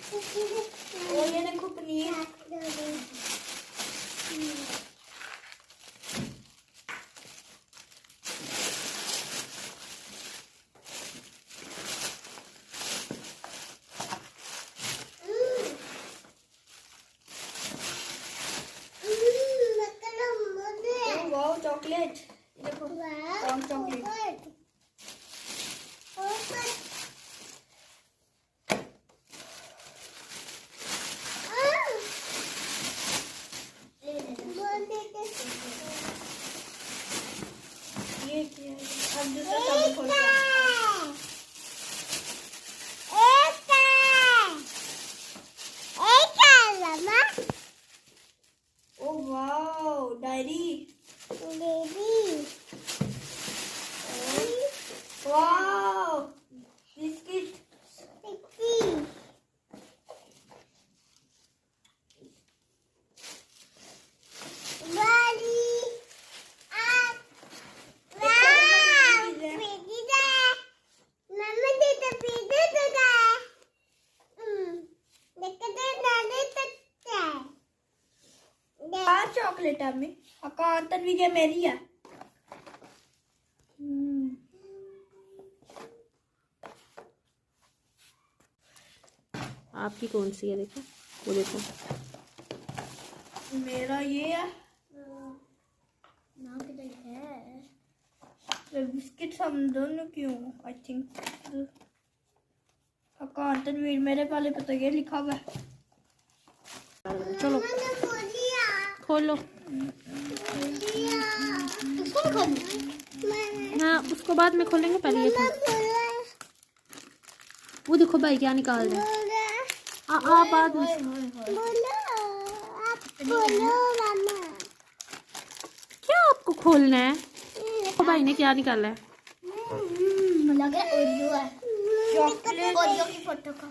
और ये देखो पनीर। वाओ चॉकलेट, देखो चॉकलेट। ये क्या है? अब दूसरा टब खोल के oh wow diary. Wow biscuit. Chocolate में अकार तन्वी क्या मेरी है। आपकी कौन सी है? देखो वो देखो मेरा ये है। नाम किधर है? बिस्किट हम दोनों क्यों? आई थिंक अकार तनवीर मेरे वाले पे तो ये लिखा हुआ है। चलो खोलो। इसको खोलना। हाँ उसको बाद में खोलेंगे, पहले ये खोलो। वो देखो भाई क्या निकाल रहे हैं। बाद में क्या आपको खोलना है? तो भाई ने क्या निकाला है? लग रहा है ओरियो है। चॉकलेट ओरियो की फोटो का